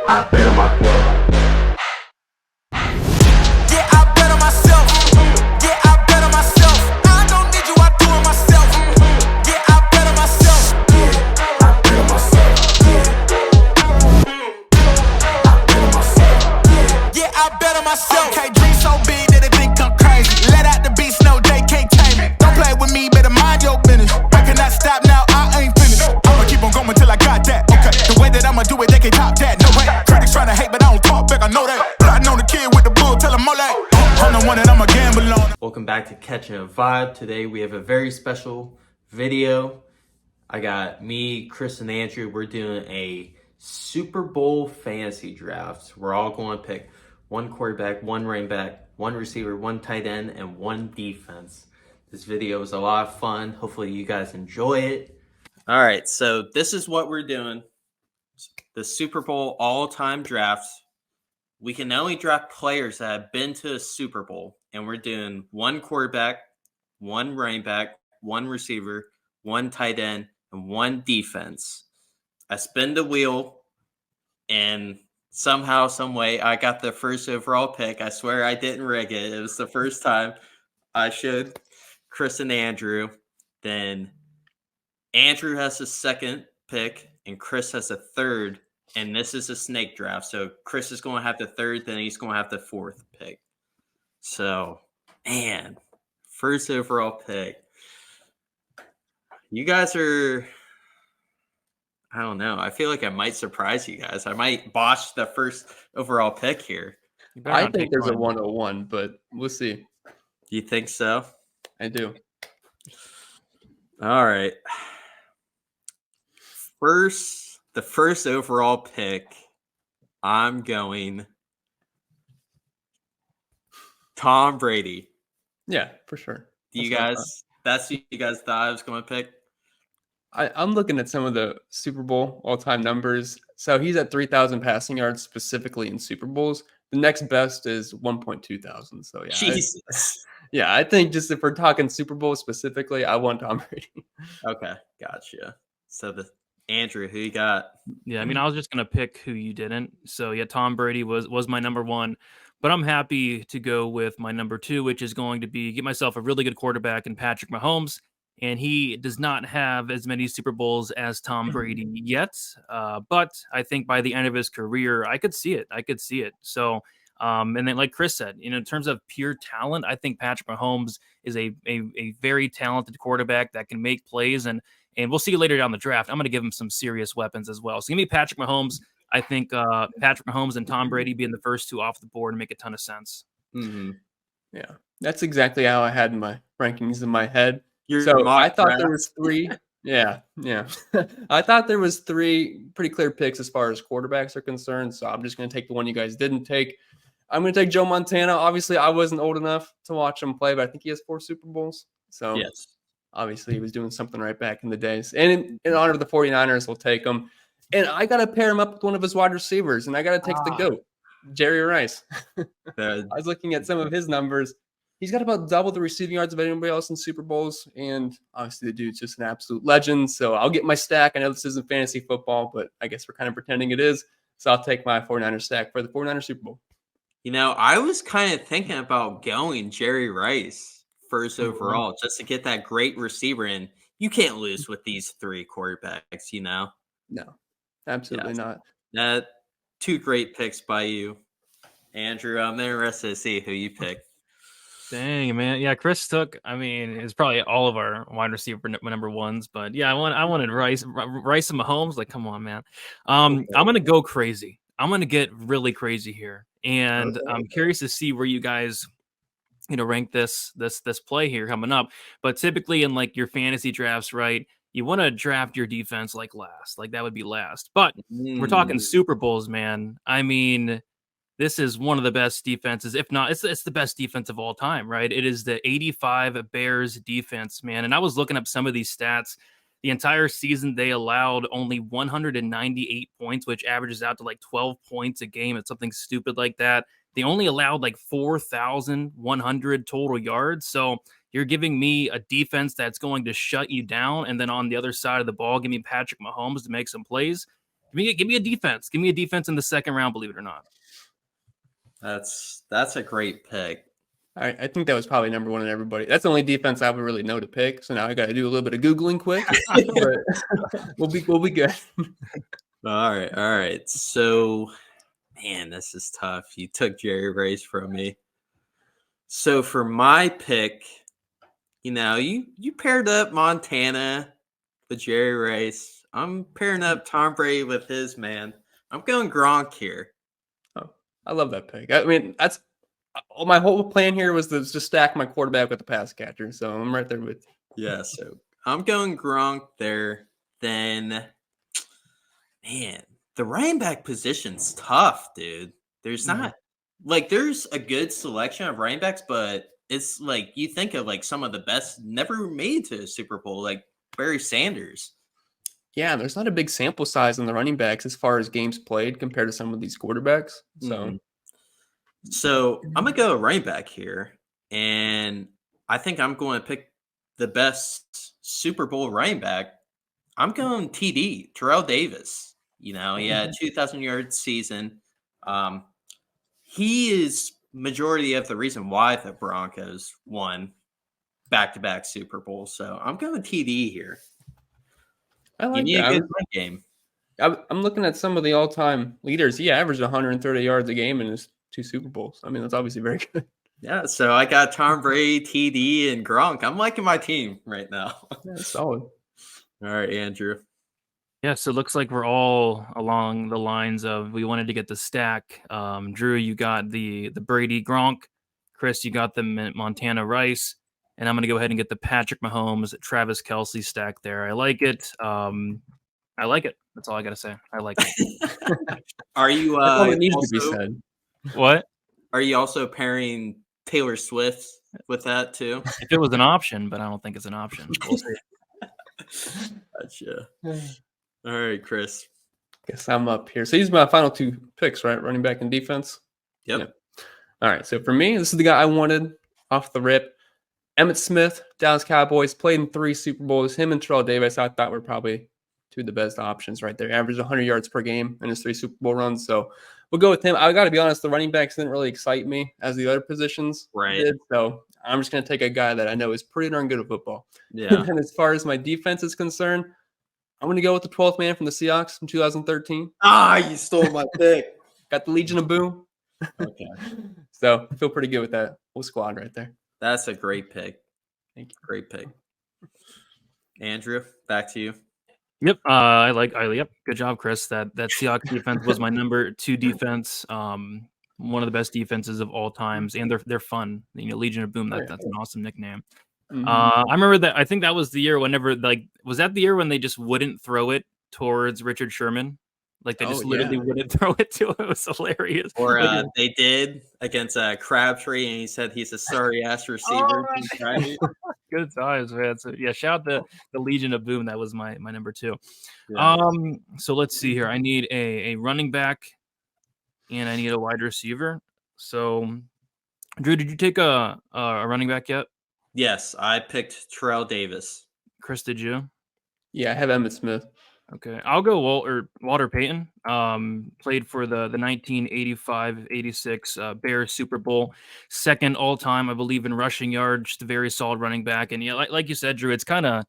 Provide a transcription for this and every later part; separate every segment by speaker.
Speaker 1: I bet on myself.
Speaker 2: Yeah, I bet on myself. Yeah, I bet on myself. I don't need you, I do it myself. Yeah, I bet on myself.
Speaker 1: Yeah, I bet on myself.
Speaker 2: Yeah, I bet on myself. Okay, dream so big that it think I'm crazy. Let out the beast, no, they can't tame me. Don't play with me, better mind your business. I cannot stop now, I ain't finished. I'ma keep on going till I got that. Okay, the way that I'ma do it, they can't top that. No way, critics trying to hate, but I don't talk back, I know that. Plotting on the kid with the bull, tell him more like, I'm the one that I'ma gamble on.
Speaker 3: Welcome back to Catching a Vibe. Today we have a very special video. I got me, Chris, and Andrew. We're doing a Super Bowl fantasy draft. We're all going to pick one quarterback, one running back, one receiver, one tight end, and one defense. This video is a lot of fun. Hopefully you guys enjoy it. All right, so this is what we're doing. The Super Bowl all-time drafts. We can only draft players that have been to a Super Bowl, and we're doing one quarterback, one running back, one receiver, one tight end, and one defense. I spin the wheel, and somehow, some way, I got the first overall pick. I swear I didn't rig it. It was the first time. I showed Chris and Andrew. Then Andrew has the second pick, and Chris has the third. And this is a snake draft. So Chris is going to have the third, then he's going to have the fourth pick. So, man, first overall pick. You guys are, I don't know. I feel like I might surprise you guys. I might botch the first overall pick here.
Speaker 4: I think there's a 101, but we'll see.
Speaker 3: You think so?
Speaker 4: I do.
Speaker 3: All right. The first overall pick, I'm going Tom Brady.
Speaker 4: Yeah, for sure.
Speaker 3: That's who you guys thought I was going to pick?
Speaker 4: I'm looking at some of the Super Bowl all-time numbers. So he's at 3,000 passing yards specifically in Super Bowls. The next best is 1.2 thousand. So yeah,
Speaker 3: Jesus.
Speaker 4: I think just if we're talking Super Bowl specifically, I want Tom Brady.
Speaker 3: Okay, gotcha. So Andrew, who you got?
Speaker 5: Yeah, I mean, I was just gonna pick who you didn't. So yeah, Tom Brady was my number one, but I'm happy to go with my number two, which is going to be get myself a really good quarterback in Patrick Mahomes. And he does not have as many Super Bowls as Tom Brady yet, but I think by the end of his career, I could see it. So, and then like Chris said, in terms of pure talent, I think Patrick Mahomes is a very talented quarterback that can make plays, and we'll see later down the draft. I'm going to give him some serious weapons as well. So give me Patrick Mahomes. I think Patrick Mahomes and Tom Brady being the first two off the board make a ton of sense.
Speaker 3: Mm-hmm.
Speaker 4: Yeah, that's exactly how I had my rankings in my head.
Speaker 3: So
Speaker 4: I thought there was three. Yeah. I thought there was three pretty clear picks as far as quarterbacks are concerned. So I'm just going to take the one you guys didn't take. I'm going to take Joe Montana. Obviously, I wasn't old enough to watch him play, but I think he has 4 Super Bowls. So
Speaker 3: yes,
Speaker 4: obviously he was doing something right back in the days. And in honor of the 49ers, we'll take him. And I got to pair him up with one of his wide receivers, and I got to take the GOAT, Jerry Rice. I was looking at some of his numbers. He's got about double the receiving yards of anybody else in Super Bowls. And obviously the dude's just an absolute legend. So I'll get my stack. I know this isn't fantasy football, but I guess we're kind of pretending it is. So I'll take my 49er stack for the 49er Super Bowl.
Speaker 3: I was kind of thinking about going Jerry Rice first overall just to get that great receiver in. You can't lose with these three quarterbacks,
Speaker 4: No, absolutely not.
Speaker 3: That 2 great picks by you, Andrew. I'm interested to see who you pick.
Speaker 5: Dang, man. Yeah, Chris took, it's probably all of our wide receiver number ones, but yeah, I wanted Rice and Mahomes. Like, come on, man. I'm going to go crazy. I'm going to get really crazy here. And I'm curious to see where you guys, rank this play here coming up. But typically in like your fantasy drafts, right, you want to draft your defense like last. Like that would be last. But we're talking Super Bowls, man. This is one of the best defenses, if not, it's the best defense of all time, right? It is the 85 Bears defense, man. And I was looking up some of these stats. The entire season, they allowed only 198 points, which averages out to like 12 points a game. It's something stupid like that. They only allowed like 4,100 total yards. So you're giving me a defense that's going to shut you down. And then on the other side of the ball, give me Patrick Mahomes to make some plays. Give me a defense. Give me a defense in the second round. Believe it or not.
Speaker 3: That's a great pick.
Speaker 4: All right, I think that was probably number one in everybody. That's the only defense I would really know to pick. So now I got to do a little bit of googling quick, but we'll be good.
Speaker 3: All right. So, man, this is tough. You took Jerry Rice from me. So for my pick, you paired up Montana with Jerry Rice. I'm pairing up Tom Brady with his man. I'm going Gronk here.
Speaker 4: Oh, I love that pick. I mean, that's my whole plan here was to just stack my quarterback with the pass catcher. So I'm right there with you.
Speaker 3: Yeah, so I'm going Gronk there. Then, man, the running back position's tough, dude. There's not there's a good selection of running backs, but it's like you think of like some of the best never made to a Super Bowl, like Barry Sanders.
Speaker 4: Yeah, there's not a big sample size on the running backs as far as games played compared to some of these quarterbacks.
Speaker 3: So I'm gonna go running back here, and I think I'm going to pick the best Super Bowl running back. I'm going TD, Terrell Davis. He had a 2,000-yard season. He is majority of the reason why the Broncos won back-to-back Super Bowls. So I'm going TD here.
Speaker 4: I like
Speaker 3: a
Speaker 4: that.
Speaker 3: good run game.
Speaker 4: I'm looking at some of the all-time leaders. He averaged 130 yards a game in his 2 Super Bowls. I mean, that's obviously very good.
Speaker 3: Yeah, so I got Tom Brady, TD, and Gronk. I'm liking my team right now.
Speaker 4: Yeah, solid.
Speaker 3: All right, Andrew.
Speaker 5: Yeah, so it looks like we're all along the lines of we wanted to get the stack. Drew, you got the Brady Gronk. Chris, you got the Montana Rice. And I'm going to go ahead and get the Patrick Mahomes, Travis Kelce stack there. I like it. I like it. That's all I got to say. I like it.
Speaker 3: Are you
Speaker 4: That's all that needs to be said.
Speaker 5: What?
Speaker 3: Are you also pairing Taylor Swift with that too?
Speaker 5: If it was an option, but I don't think it's an option. We'll see.
Speaker 3: Gotcha. All right, Chris.
Speaker 4: Guess I'm up here. So these are my final 2 picks, right? Running back and defense.
Speaker 3: Yep.
Speaker 4: Yeah. All right. So for me, this is the guy I wanted off the rip. Emmitt Smith, Dallas Cowboys, played in 3 Super Bowls. Him and Terrell Davis, I thought were probably 2 of the best options right there. Averaged 100 yards per game in his 3 Super Bowl runs. So we'll go with him. I got to be honest, the running backs didn't really excite me as the other positions did. So I'm just going to take a guy that I know is pretty darn good at football.
Speaker 3: Yeah.
Speaker 4: And as far as my defense is concerned, I'm going to go with the 12th man from the Seahawks from 2013.
Speaker 3: You stole my pick.
Speaker 4: Got the Legion of Boom.
Speaker 3: Okay.
Speaker 4: So I feel pretty good with that whole squad right there.
Speaker 3: That's a great pick.
Speaker 4: Thank you.
Speaker 3: Great pick. Andrew, back to you.
Speaker 5: Yep. Yep. Good job, Chris. That Seahawks defense was my number 2 defense. One of the best defenses of all times, and they're fun. Legion of Boom. That's an awesome nickname.
Speaker 4: Mm-hmm.
Speaker 5: I remember that. I think that was the year whenever was that the year when they just wouldn't throw it towards Richard Sherman? Like they just literally wouldn't throw it to him. It was hilarious.
Speaker 3: Or they did against Crabtree, and he said he's a sorry ass receiver.
Speaker 5: Good times, man. So yeah, shout out the Legion of Boom. That was my number 2.
Speaker 3: Yeah.
Speaker 5: So let's see here. I need a running back, and I need a wide receiver. So, Drew, did you take a running back yet?
Speaker 3: Yes, I picked Terrell Davis.
Speaker 5: Chris, did you?
Speaker 4: Yeah, I have Emmitt Smith.
Speaker 5: Okay, I'll go Walter Payton. Played for the 1985-86 Bears Super Bowl, 2nd all time, I believe, in rushing yards. Just a very solid running back, and like you said, Drew, it's kind of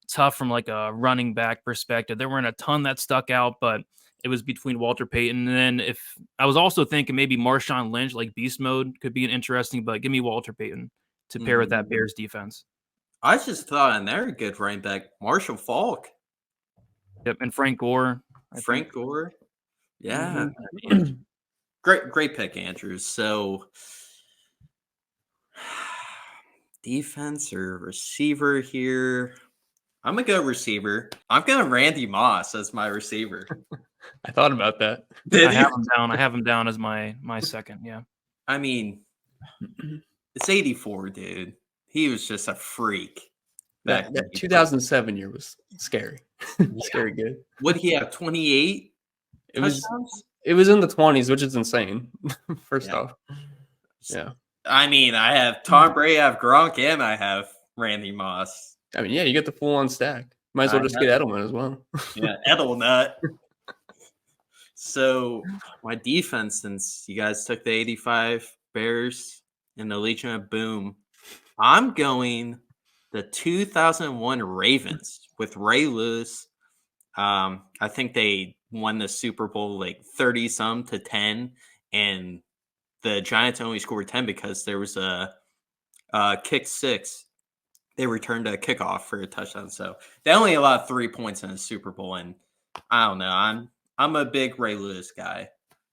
Speaker 5: tough from like a running back perspective. There weren't a ton that stuck out, but it was between Walter Payton and then if I was also thinking maybe Marshawn Lynch, like beast mode, could be an interesting. But give me Walter Payton to pair with that Bears defense.
Speaker 3: I just thought another good running back, Marshall Faulk.
Speaker 5: Yep, and Frank Gore.
Speaker 3: Gore. Yeah. Great pick, Andrew. So defense or receiver here. I'm going to go receiver. I'm going Randy Moss as my receiver.
Speaker 4: I thought about that.
Speaker 5: I have him down as my second, yeah.
Speaker 3: I mean, it's 84, dude. He was just a freak.
Speaker 4: That 2007 year was scary. Scary good.
Speaker 3: What did he have? 28?
Speaker 4: It was in the 20s, which is insane. First off. Yeah.
Speaker 3: I mean, I have Tom Brady, I have Gronk, and I have Randy Moss.
Speaker 4: I mean, yeah, you get the full on stack. Might as well just get Edelman as well.
Speaker 3: Yeah, Edelnut. So my defense, since you guys took the 85 Bears and the Legion of Boom, I'm going the 2001 Ravens with Ray Lewis. I think they won the Super Bowl like 30 some to 10, and the Giants only scored 10 because there was a kick six. They returned a kickoff for a touchdown, so they only allowed 3 points in the Super Bowl. And I don't know, I'm a big Ray Lewis guy,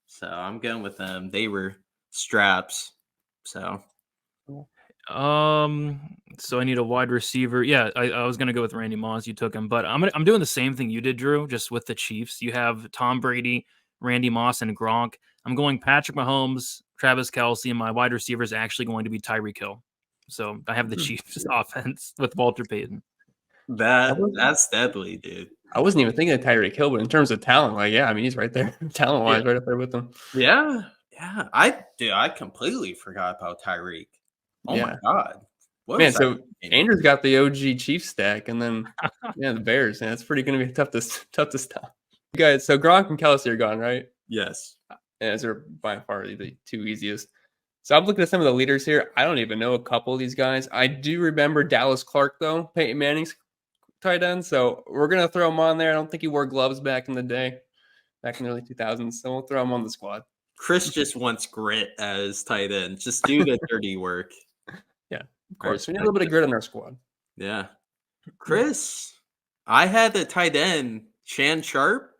Speaker 3: so I'm going with them. They were straps, so.
Speaker 5: So I need a wide receiver. Yeah, I was gonna go with Randy Moss. You took him, but I'm doing the same thing you did, Drew. Just with the Chiefs, you have Tom Brady, Randy Moss, and Gronk. I'm going Patrick Mahomes, Travis Kelce, and my wide receiver is actually going to be Tyreek Hill. So I have the Chiefs offense with Walter Payton.
Speaker 3: That's deadly, dude.
Speaker 4: I wasn't even thinking of Tyreek Hill, but in terms of talent, like, yeah, I mean, he's right there, talent-wise, right up there with them.
Speaker 3: Yeah. I completely forgot about Tyreek. Oh my God.
Speaker 4: Man, so Andrew's got the OG Chiefs stack, and then the Bears. Man, it's pretty going to be tough to stop. Guys, so Gronk and Kelce are gone, right?
Speaker 3: Yes.
Speaker 4: Yeah, those are by far the two easiest. So I'm looking at some of the leaders here. I don't even know a couple of these guys. I do remember Dallas Clark, though, Peyton Manning's tight end. So we're going to throw him on there. I don't think he wore gloves back in the day, back in the early 2000s. So we'll throw him on the squad.
Speaker 3: Chris just wants grit as tight end. Just do the dirty work.
Speaker 4: Yeah, of course. We need a little bit of grit on our squad.
Speaker 3: Yeah. Chris, I had the tight end, Shan Sharp.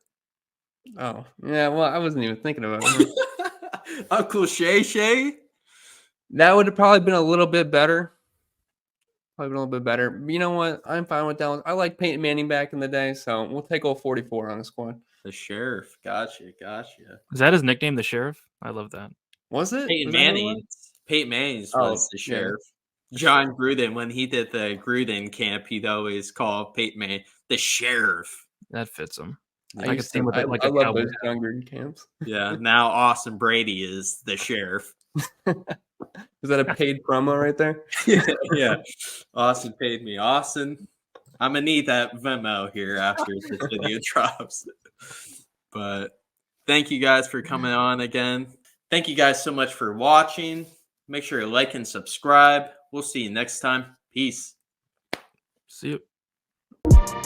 Speaker 4: Oh, yeah. Well, I wasn't even thinking about it.
Speaker 3: Uncle Shay.
Speaker 4: That would have probably been a little bit better. But you know what? I'm fine with that. I like Peyton Manning back in the day, so we'll take all 44 on the squad.
Speaker 3: The Sheriff. Gotcha.
Speaker 5: Is that his nickname, the Sheriff? I love that.
Speaker 4: Was it?
Speaker 3: Peyton Manning was the Sheriff. Yeah. John Gruden, when he did the Gruden camp, he'd always call Peyton Manning the Sheriff.
Speaker 5: That fits him.
Speaker 4: I could see him with I love those John Gruden camps.
Speaker 3: Yeah, now Austin Brady is the Sheriff.
Speaker 4: Is that a paid promo right there?
Speaker 3: Yeah. Austin paid me. Austin, I'm going to need that Venmo here after this video drops. But thank you guys for coming on again. Thank you guys so much for watching. Make sure to like and subscribe. We'll see you next time. Peace.
Speaker 5: See you.